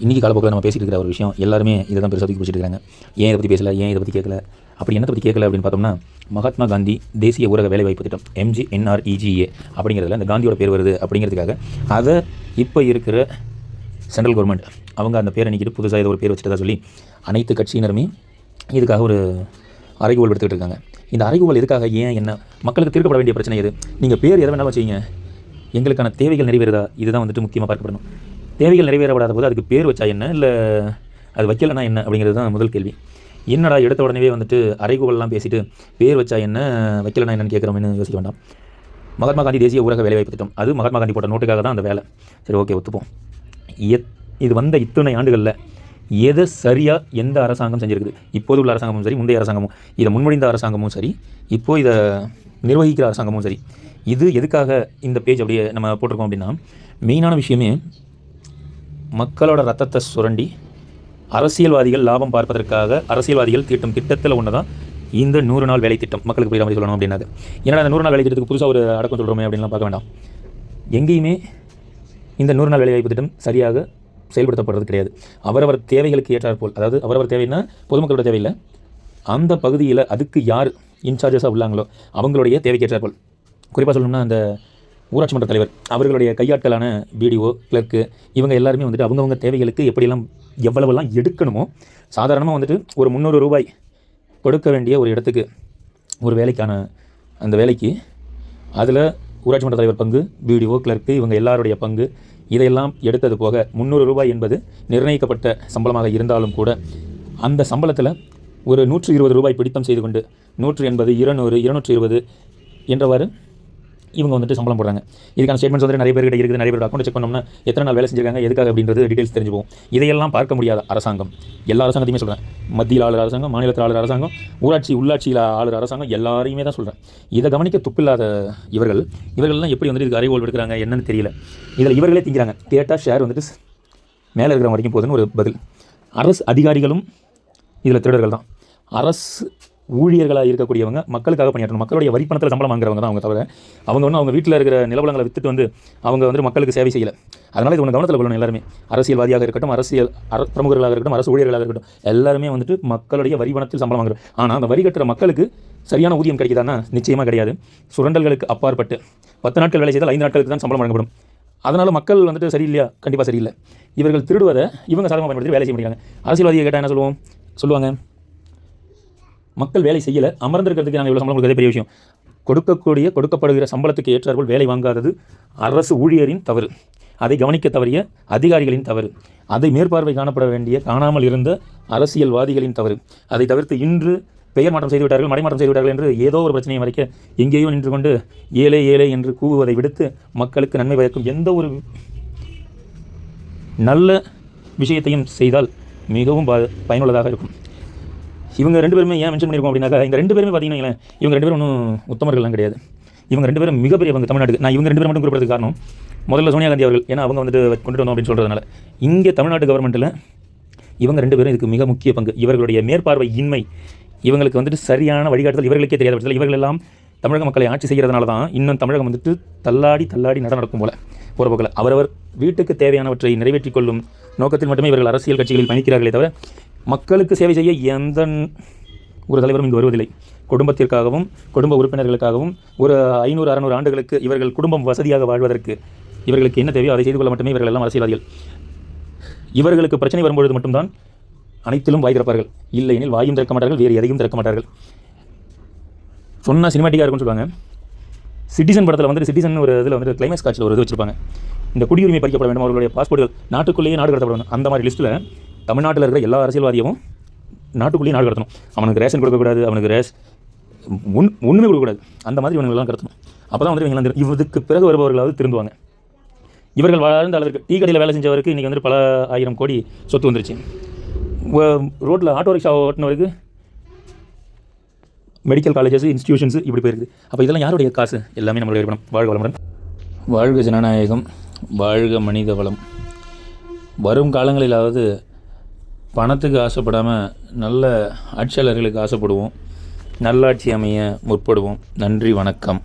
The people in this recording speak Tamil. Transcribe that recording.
இன்றைக்கி காலப்போக்கில் நம்ம பேசிகிட்டு இருக்கிற ஒரு விஷயம் எல்லாருமே இதை தான் பெருசாக தூக்கி பிடிச்சிட்டு இருக்காங்க. ஏன் இதை பற்றி பேசலை, ஏன் இதை பற்றி கேட்கல, அப்படி என்னத்தை பற்றி கேட்கல அப்படின்னு பார்த்தோம்னா, மகாத்மா காந்தி தேசிய ஊரக வேலைவாய்ப்பு திட்டம் MGNREGA அப்படிங்கிறதுல இந்த காந்தியோட பேர் வருது அப்படிங்கிறதுக்காக அதை இப்போ இருக்கிற சென்ட்ரல் கவர்மெண்ட் அவங்க அந்த பேரை நீக்கிட்டு புதுசாக ஏதோ ஒரு பேர் வச்சுட்டதா சொல்லி அனைத்து கட்சியினருமே இதுக்காக ஒரு அறைகோல் எடுத்துக்கிட்டு இருக்காங்க. இந்த அறைகோல் எதுக்காக, ஏன், என்ன, மக்களுக்கு தீர்க்கப்பட வேண்டிய பிரச்சனை எது, நீங்கள் பேர் எதை வேணாலும் வச்சுங்க, எங்களுக்கான தேவைகள் நிறைவேறுதா, இதுதான் வந்துட்டு முக்கியமாக பார்க்கப்படணும். தேவைகள் நிறைவேறப்படாத போது அதுக்கு பேர் வச்சா என்ன, இல்லை அது வைக்கலன்னா என்ன அப்படிங்கிறது தான் முதல் கேள்வி. என்னடா எடுத்த உடனே வந்துட்டு அறைகோவெல்லாம் பேசிட்டு பேர் வச்சா என்ன, வைக்கலன்னா என்னன்னு கேட்குறோம்னு யோசிக்க வேண்டாம். மகாத்மா காந்தி தேசிய ஊரக வேலைவாய்ப்பு திட்டம், அது மகாத்மா காந்தி போட்ட நோட்டுக்காக தான் அந்த வேலை. சரி, ஓகே, ஒத்துப்போம். இது வந்த இத்தனை ஆண்டுகளில் எதை சரியாக எந்த அரசாங்கம் செஞ்சுருக்குது? இப்போது உள்ள அரசாங்கமும் சரி, முந்தைய அரசாங்கமும், இதை முன்மொழிந்த அரசாங்கமும் சரி, இப்போது இதை நிர்வகிக்கிற அரசாங்கமும் சரி, இது எதுக்காக இந்த பேஜ் அப்படியே நம்ம போட்டிருக்கோம் அப்படின்னா, மெயினான விஷயமே மக்களோட ரத்தத்தை சுரண்டி அரசியல்வாதிகள் லாபம் பார்ப்பதற்காக அரசியல்வாதிகள் தீட்டும் திட்டத்தில் ஒன்று தான் இந்த 100 நாள் வேலை திட்டம். மக்களுக்கு புரியாத மாதிரி சொல்லணும் அப்படின்னாது. ஏன்னா அந்த 100 நாள் வேலை திட்டத்துக்கு புதுசாக ஒரு அடக்கம் சொல்கிறோமே அப்படின்லாம் பார்க்க வேண்டாம். எங்கேயுமே இந்த 100 நாள் வேலைவாய்ப்பு திட்டம் சரியாக செயல்படுத்தப்படுறது கிடையாது. அவரவர் தேவைகளுக்கு ஏற்றாற்போல், அதாவது அவரவர் தேவைன்னா பொதுமக்களோட தேவையில்லை, அந்த பகுதியில் அதுக்கு யார் இன்சார்ஜஸாக உள்ளாங்களோ அவங்களுடைய தேவைக்கு ஏற்றாற்போல், குறிப்பாக சொல்லணும்னா அந்த ஊராட்சி மன்ற தலைவர் அவர்களுடைய கையாட்களான BDO, கிளர்க்கு, இவங்க எல்லாருமே வந்துட்டு அவங்கவுங்க தேவைகளுக்கு எப்படியெல்லாம் எவ்வளவெல்லாம் எடுக்கணுமோ, சாதாரணமாக வந்துட்டு ஒரு 300 ரூபாய் கொடுக்க வேண்டிய ஒரு இடத்துக்கு ஒரு வேலைக்கான அந்த வேலைக்கு அதில் ஊராட்சி மன்ற தலைவர் பங்கு, BDO, கிளர்க்கு, இவங்க எல்லாருடைய பங்கு, இதையெல்லாம் எடுத்தது போக 300 ரூபாய் என்பது நிர்ணயிக்கப்பட்ட சம்பளமாக இருந்தாலும் கூட அந்த சம்பளத்தில் ஒரு 120 ரூபாய் பிடித்தம் செய்து கொண்டு 180, 200, 220 என்றவாறு இவங்க வந்துட்டு சம்பளம் போடுறாங்க. இதுக்கான ஸ்டேட்மெண்ட்ஸ் வந்துட்டு நிறைய பேர்கிட்ட இருக்குது. நிறைய பேர் அக்கௌண்ட் செக் பண்ணோம்னா எத்தனை நாள் வேலை செஞ்சிருக்காங்க, எதுக்காக அப்படின்றது டீட்டெயில்ஸ் தெரிஞ்சுப்போம். இதையெல்லாம் பார்க்க முடியாத அரசாங்கம், எல்லா அரசாங்கத்தையுமே சொல்கிறேன், மத்தியில் ஆளுற அரசாங்கம், மாநிலத்தில் ஆளுற அரசாங்கம், உள்ளாட்சியில் ஆளுற அரசாங்கம், எல்லாரையுமே தான் சொல்கிறேன். இதை கவனிக்க துப்பில்லாத இவர்கள்லாம் எப்படி வந்துட்டு இதுக்கு அறைகோல் எடுக்கிறாங்க என்னன்னு தெரியல. இதில் இவர்களே திங்கிறாங்க. கேட்டால் ஷேர் வந்துட்டு மேலே இருக்கிற வரைக்கும் போதுன்னு ஒரு பதில். அரசு அதிகாரிகளும் இதில் திருடர்கள் தான். அரசு ஊழியர்களாக இருக்கக்கூடியவங்க மக்களுக்காக பணியாற்றணும். மக்களுடைய வரிப்பணத்தில் சம்பளம் வாங்குறவங்க தான் அவங்க, தவிர அவங்க ஒன்றும் அவங்க வீட்டில் இருக்கிற நிலவளங்களை விற்றுட்டு வந்து அவங்க வந்துட்டு மக்களுக்கு சேவை செய்யலை. அதனால் இது ஒன்று கவனத்தில் கொள்ளணும். எல்லாருமே அரசியல்வாதியாக இருக்கட்டும், பிரமுகர்களாக இருக்கட்டும், அரசு ஊழியர்களாக இருக்கட்டும், எல்லாருமே வந்துட்டு மக்களுடைய வரிப்பணத்தில் சம்பளம் வாங்குறோம். ஆனால் அந்த வரி கட்டுற மக்களுக்கு சரியான ஊதியம் கிடைக்குதானா? நிச்சயமாக கிடையாது. சுரண்டல்களுக்கு அப்பாற்பட்டு 10 நாட்கள் வேலை செய்தால் 5 நாட்களுக்கு தான் சம்பளம் வழங்கப்படும். அதனால் மக்கள் வந்துட்டு சரியில்லையா? கண்டிப்பாக சரியில்லை. இவர்கள் திருடுவதை இவங்க சாதகமாக பயன்படுத்தி வேலை செய்ய முடியாங்க. அரசியல்வாதியை கேட்டால் என்ன சொல்லுவாங்க, மக்கள் வேலை செய்யலை, அமர்ந்திருக்கிறதுக்கு நாங்கள் இவ்வளோ சம்பளம் கொடுக்கறதே பெரிய விஷயம். கொடுக்கப்படுகிற சம்பளத்துக்கு ஏற்றாற்போல் வேலை வாங்காதது அரசு ஊழியரின் தவறு, அதை கவனிக்க தவறிய அதிகாரிகளின் தவறு, அதை மேற்பார்வை காணாமல் இருந்த அரசியல்வாதிகளின் தவறு. அதை தவிர்த்து இன்று பெயர் மாற்றம் செய்துவிட்டார்கள், மடைமாற்றம் செய்துவிட்டார்கள் என்று ஏதோ ஒரு பிரச்சனையை மறைக்க எங்கேயோ நின்று கொண்டு ஏழை ஏழை என்று கூவுவதை விடுத்து மக்களுக்கு நன்மை பயக்கும் எந்த ஒரு நல்ல விஷயத்தையும் செய்தால் மிகவும் பயனுள்ளதாக இருக்கும். இவங்க 2 பேருமே ஏன் மென்ஷன் பண்ணியிருக்கோம் அப்படின்னாக்கா, இந்த 2 பேருமே பார்த்தீங்கன்னா இவங்க 2 பேரும் ஒன்றும் உத்தமர்கள்லாம் கிடையாது. இவங்க 2 பேரும் மிகப்பெரிய பங்கு தமிழ்நாட்டுக்கு. நான் இவங்க 2 பேரும் மட்டும் குறிப்பிடறதுக்கு காரணம் முதல்ல சோனியா காந்தி அவர்கள், ஏன்னா அவங்க வந்துட்டு கொண்டுட்டு வந்தோம் அப்படின்னு சொல்கிறதுனால. இங்கே தமிழ்நாட்டு கவர்மெண்ட்டில் இவங்க 2 பேரும் இதுக்கு மிக முக்கிய பங்கு. இவர்களுடைய மேற்பார்வை இன்மை, இவங்களுக்கு வந்துட்டு சரியான வழிகாட்டுதல் இவர்களுக்கே தெரியாத பட்சத்தில் இவர்கள் எல்லாம் தமிழக மக்களை ஆட்சி செய்கிறதுனால தான் இன்னும் தமிழகம் வந்துட்டு தள்ளாடி நடக்கும் போல போகிற போக்கில் அவரவர் வீட்டுக்கு தேவையானவற்றை நிறைவேற்றிக் கொள்ளும் நோக்கத்தில் மட்டுமே இவர்கள் அரசியல் கட்சிகளில் பயணிக்கிறார்களே தவிர மக்களுக்கு சேவை செய்ய எந்த ஒரு தலைவரும் இங்கு வருவதில்லை. குடும்பத்திற்காகவும் குடும்ப உறுப்பினர்களுக்காகவும் ஒரு 500-600 ஆண்டுகளுக்கு இவர்கள் குடும்பம் வசதியாக வாழ்வதற்கு இவர்களுக்கு என்ன தேவையோ அதை செய்து கொள்ள மட்டுமே இவர்கள் எல்லாம் அரசியல்வாதிகள். இவர்களுக்கு பிரச்சனை வரும்பொழுது மட்டும்தான் அனைத்திலும் வாய் திறப்பார்கள், இல்லையெனில் வாயும் திறக்க மாட்டார்கள், வேறு எதையும் திறக்க மாட்டார்கள். சொன்னால் சினிமாட்டிக்காக இருக்குன்னு சொல்லுவாங்க. சிட்டிசன் படத்தில் வந்துட்டு சிட்டிசன் ஒரு இதில் வந்துட்டு கிளைமேக்ஸ் காட்சியில் ஒரு இது வச்சுருப்பாங்க, இந்த குடியுரிமை பறிக்கப்பட வேண்டும், அவர்களுடைய பாஸ்போர்ட்டுகள் நாட்டுக்குள்ளேயே நாடு கடத்தப்படணும். அந்த மாதிரி லிஸ்ட்டில் தமிழ்நாட்டில் இருக்கிற எல்லா அரசியல்வாதியும் நாட்டுக்குள்ளேயே நாடு கடத்தணும். அவனுக்கு ரேஷன் கொடுக்கக்கூடாது, அவனுக்கு ஒன்றுமே கொடுக்கக்கூடாது, அந்த மாதிரி இவங்களெல்லாம் கடத்தணும். அப்போ தான் வந்து இவங்கெல்லாம் இதுக்கு பிறகு வருபவர்களாவது திருந்துவாங்க. இவர்கள் வாழ்ந்த அளவுக்கு டீ கடையில் வேலை செஞ்சவருக்கு இன்றைக்கி வந்துட்டு பல 1000 கோடி சொத்து வந்துருச்சு. ரோட்டில் ஆட்டோ ரிக்ஷா ஓட்டினவருக்கு மெடிக்கல் காலேஜஸ், இன்ஸ்டிடியூஷன்ஸ் இப்படி போயிருக்குது. அப்போ இதெல்லாம் யாருடைய காசு? எல்லாமே நம்மளுடைய பணம். வாழ்க வளமுடன், வாழ்க ஜனநாயகம், வாழ்க மனித வளம். வரும் காலங்களிலாவது பணத்துக்கு ஆசைப்படாமல் நல்ல ஆட்சியாளர்களுக்கு ஆசைப்படுவோம், நல்லாட்சி அமைய முற்படுவோம். நன்றி, வணக்கம்.